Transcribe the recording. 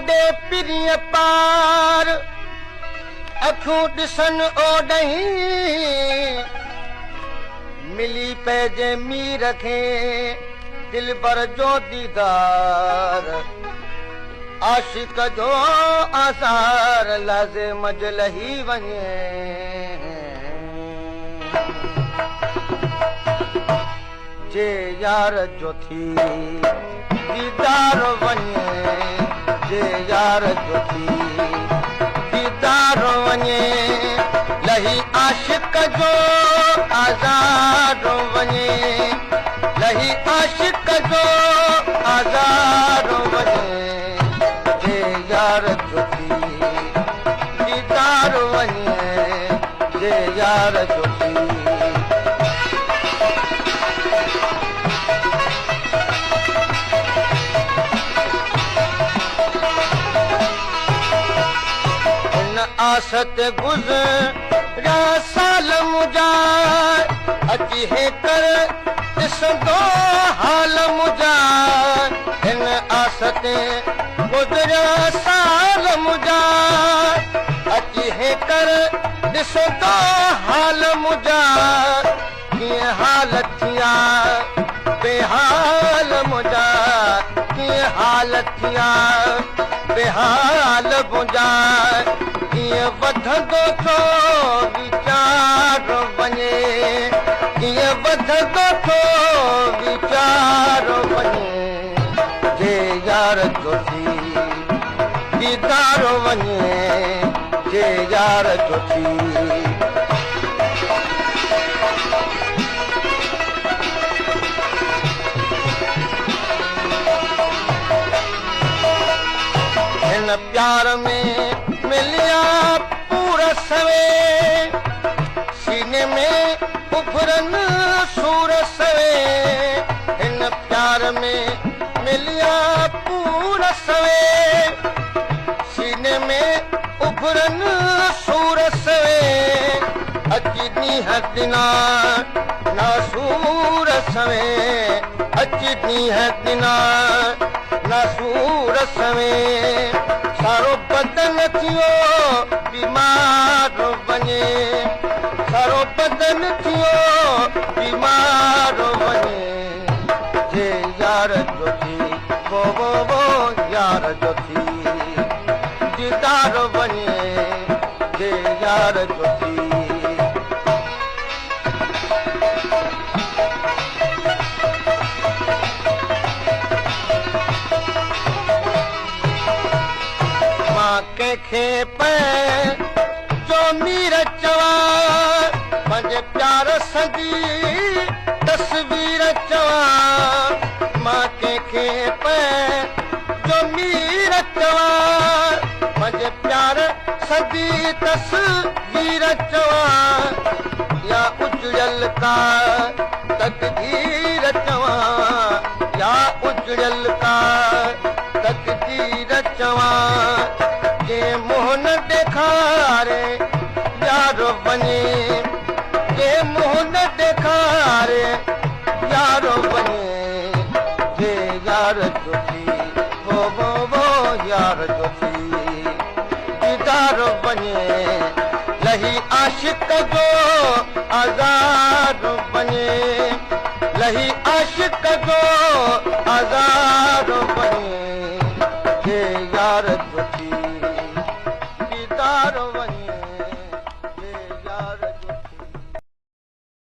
ओडे पिरीअ पार अखियूं ॾिसन ओॾहीं मिली पंहिंजे मीर खे दिलबर जो दीदार आशिक जो आसार लाज़िम लही वञे जे यार जो थी दीदार वञे जे यार जो थी दीदार वञे लही आशिक जो आज़ाद वञे लही आशिक जो आज़ाद वञे जे यार जो थी दीदार वञे जे यार जो थी आसत गुज़रा साल मुझा अची है कर ॾिसंदो हाल मुझा हिन आसत गुज़रा साल मुझा अची है कर ॾिसंदो हाल मुझा कीअं हाल थिया बेहाल मुझा कीअं हाल थिया बेहाल मुझा कीअं वधंदो थो वीचार वञे कीअं वधंदो थो वीचार वञे जे यार जो थी दीदार वञे जे यार जो थी हिन प्यार में मिलिया पूरा सवे सीने में उभरन सूर सवे हिन प्यार में मिलिया पूरा सवे सीने में उभरन सूर सवे अची ॾींहं दिना नासूर सवे अची ॾींहं दिना नासूर सवे सारो बदन थियो बीमार वञे सारो बदन थियो बीमार वञे जे यार जो थी वो यार जो थी दीदार वञे जे यार जो थी कंहिंखे पे जो मीर चवा पंहिंजे प्यार सजी तस्वीर चवा मां कंहिंखे पे जो मीर चवा पंहिंजे प्यार सजी तस्वीर चवा या उजड़ियल का तकदीर चवा या उजड़ियल का तकदीर चवा के मुंह न ॾेखारे यार वञे के मुंह न ॾेखारे यार वञे जे यार जो थी वो यार जो थी दीदार वञे लही आशिक जो आज़ाद वञे लही आशिक जो आज़ाद